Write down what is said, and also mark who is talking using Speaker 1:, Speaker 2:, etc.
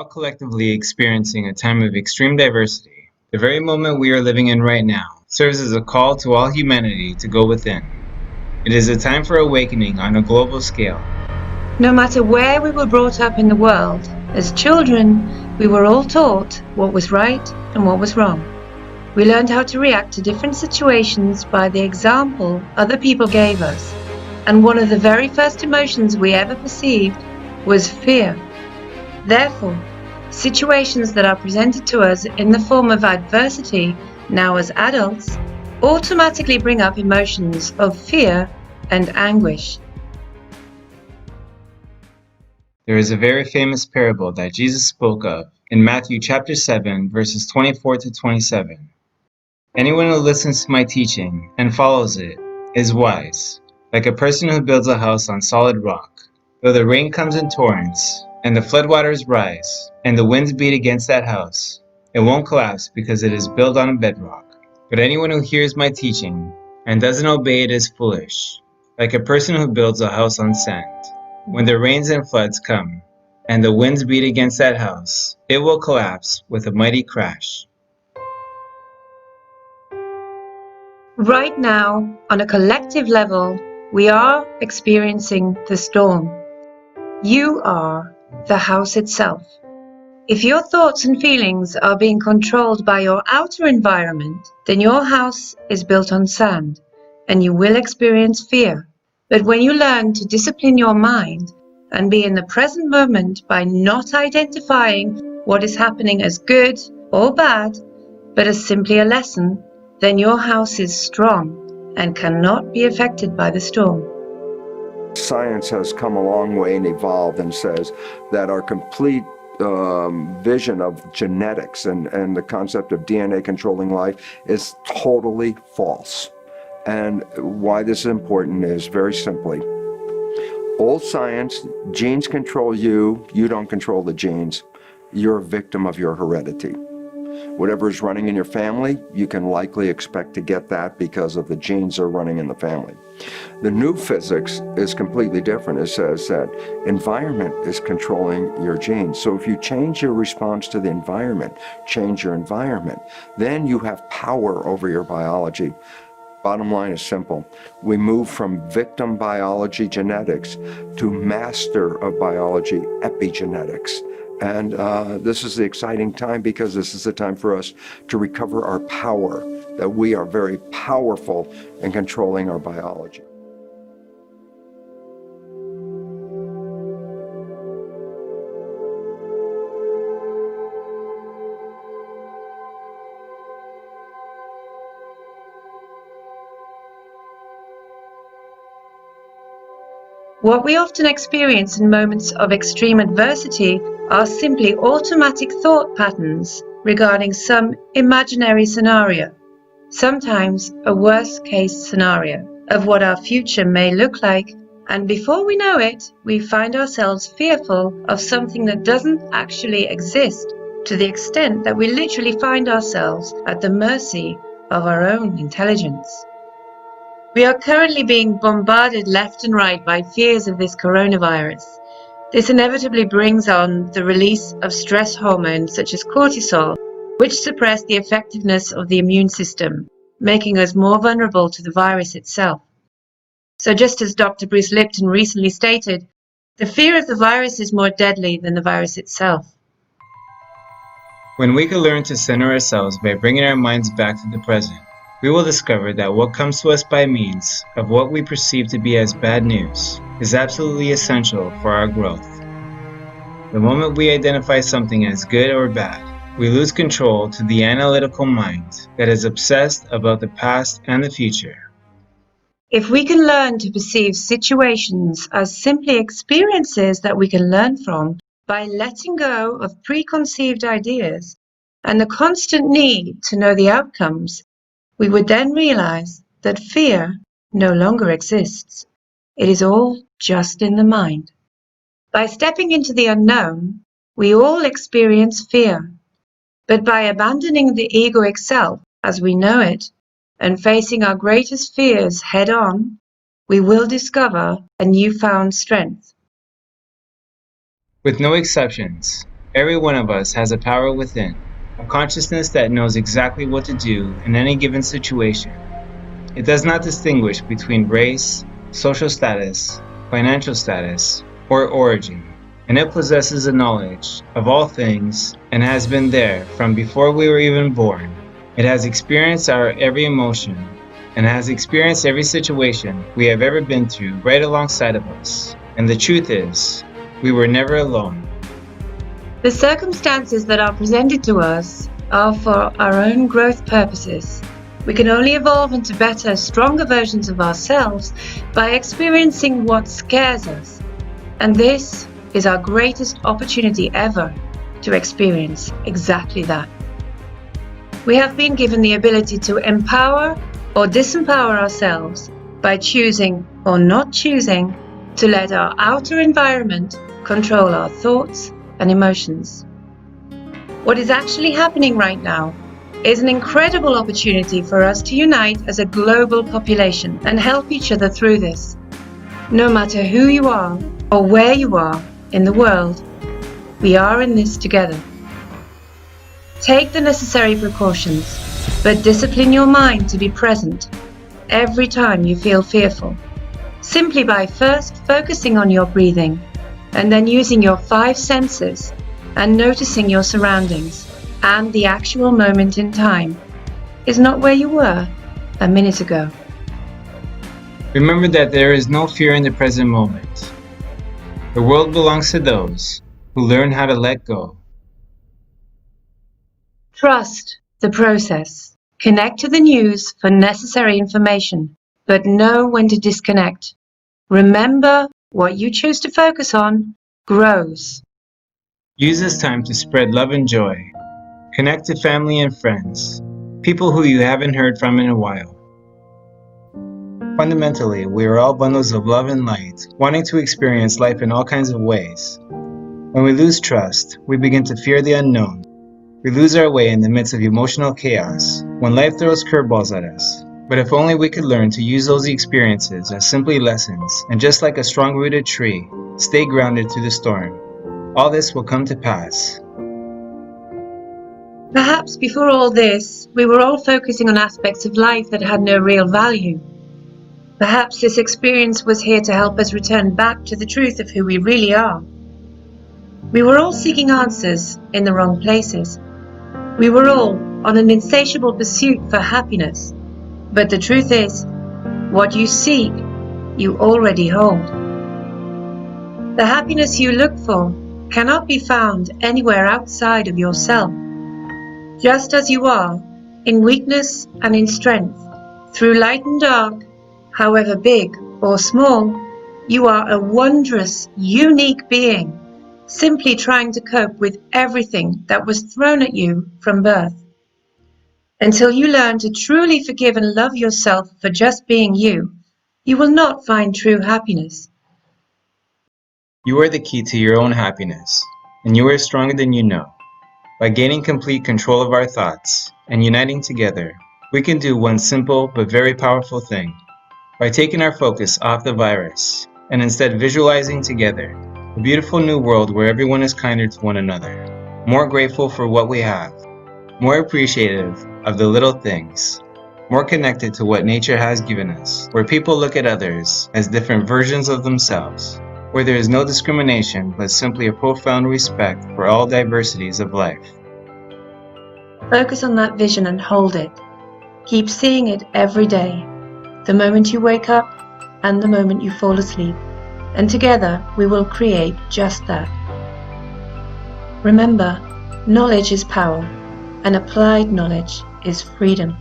Speaker 1: all collectively experiencing a time of extreme diversity. The very moment we are living in right now serves as a call to all humanity to go within. It is a time for awakening on a global scale.
Speaker 2: No matter where we were brought up in the world, as children, we were all taught what was right and what was wrong. We learned how to react to different situations by the example other people gave us. And one of the very first emotions we ever perceived was fear. Therefore, situations that are presented to us in the form of adversity, now as adults, automatically bring up emotions of fear and anguish.
Speaker 1: There is a very famous parable that Jesus spoke of in Matthew chapter 7, verses 24 to 27. Anyone who listens to my teaching and follows it is wise, like a person who builds a house on solid rock. Though the rain comes in torrents, and the floodwaters rise, and the winds beat against that house, it won't collapse because it is built on a bedrock. But anyone who hears my teaching and doesn't obey it is foolish, like a person who builds a house on sand. When the rains and floods come, and the winds beat against that house, it will collapse with a mighty crash.
Speaker 2: Right now, on a collective level, we are experiencing the storm. You are the house itself. If your thoughts and feelings are being controlled by your outer environment, then your house is built on sand, and you will experience fear. But when you learn to discipline your mind and be in the present moment by not identifying what is happening as good or bad, but as simply a lesson, then your house is strong and cannot be affected by the storm.
Speaker 3: Science has come a long way and evolved and says that our complete vision of genetics and the concept of DNA controlling life is totally false. And why this is important is very simply, old science, genes control you, you don't control the genes. You're a victim of your heredity. Whatever is running in your family, you can likely expect to get that because of the genes that are running in the family. The new physics is completely different. It says that environment is controlling your genes. So if you change your response to the environment, change your environment, then you have power over your biology. Bottom line is simple. We move from victim biology genetics to master of biology epigenetics. And this is the exciting time because this is the time for us to recover our power, that we are very powerful in controlling our biology.
Speaker 2: What we often experience in moments of extreme adversity are simply automatic thought patterns regarding some imaginary scenario, sometimes a worst-case scenario of what our future may look like, and before we know it, we find ourselves fearful of something that doesn't actually exist, to the extent that we literally find ourselves at the mercy of our own intelligence. We are currently being bombarded left and right by fears of this coronavirus. This inevitably brings on the release of stress hormones such as cortisol, which suppress the effectiveness of the immune system, making us more vulnerable to the virus itself. So just as Dr. Bruce Lipton recently stated, the fear of the virus is more deadly than the virus itself.
Speaker 1: When we can learn to center ourselves by bringing our minds back to the present, we will discover that what comes to us by means of what we perceive to be as bad news is absolutely essential for our growth. The moment we identify something as good or bad, we lose control to the analytical mind that is obsessed about the past and the future.
Speaker 2: If we can learn to perceive situations as simply experiences that we can learn from by letting go of preconceived ideas and the constant need to know the outcomes, we would then realize that fear no longer exists. It is all just in the mind. By stepping into the unknown, we all experience fear. But by abandoning the egoic self as we know it and facing our greatest fears head on, we will discover a newfound strength.
Speaker 1: With no exceptions, Every one of us has a power within, a consciousness that knows exactly what to do in any given situation. It does not distinguish between race, social status, financial status, or origin, and it possesses a knowledge of all things and has been there from before we were even born. It has experienced our every emotion and has experienced every situation we have ever been through right alongside of us. And the truth is, we were never alone.
Speaker 2: The circumstances that are presented to us are for our own growth purposes. We can only evolve into better, stronger versions of ourselves by experiencing what scares us. And this is our greatest opportunity ever to experience exactly that. We have been given the ability to empower or disempower ourselves by choosing or not choosing to let our outer environment control our thoughts and emotions. What is actually happening right now is an incredible opportunity for us to unite as a global population and help each other through this. No matter who you are or where you are in the world, we are in this together. Take the necessary precautions, but discipline your mind to be present every time you feel fearful, simply by first focusing on your breathing and then using your 5 senses and noticing your surroundings and the actual moment in time is not where you were a minute ago.
Speaker 1: Remember that there is no fear in the present moment. The world belongs to those who learn how to let go.
Speaker 2: Trust the process. Connect to the news for necessary information, but know when to disconnect. Remember, what you choose to focus on grows.
Speaker 1: Use this time to spread love and joy. Connect to family and friends, people who you haven't heard from in a while. Fundamentally, we are all bundles of love and light, wanting to experience life in all kinds of ways. When we lose trust, we begin to fear the unknown. We lose our way in the midst of emotional chaos, when life throws curveballs at us. But if only we could learn to use those experiences as simply lessons, and just like a strong-rooted tree, stay grounded through the storm. All this will come to pass.
Speaker 2: Perhaps before all this, we were all focusing on aspects of life that had no real value. Perhaps this experience was here to help us return back to the truth of who we really are. We were all seeking answers in the wrong places. We were all on an insatiable pursuit for happiness. But the truth is, what you seek, you already hold. The happiness you look for cannot be found anywhere outside of yourself. Just as you are, in weakness and in strength, through light and dark, however big or small, you are a wondrous, unique being, simply trying to cope with everything that was thrown at you from birth. Until you learn to truly forgive and love yourself for just being you, you will not find true happiness.
Speaker 1: You are the key to your own happiness, and you are stronger than you know. By gaining complete control of our thoughts and uniting together, we can do one simple but very powerful thing. By taking our focus off the virus and instead visualizing together a beautiful new world where everyone is kinder to one another, more grateful for what we have, more appreciative of the little things, more connected to what nature has given us, where people look at others as different versions of themselves, where there is no discrimination but simply a profound respect for all diversities of life.
Speaker 2: Focus on that vision and hold it. Keep seeing it every day, the moment you wake up and the moment you fall asleep, and together we will create just that. Remember, knowledge is power, and applied knowledge is freedom.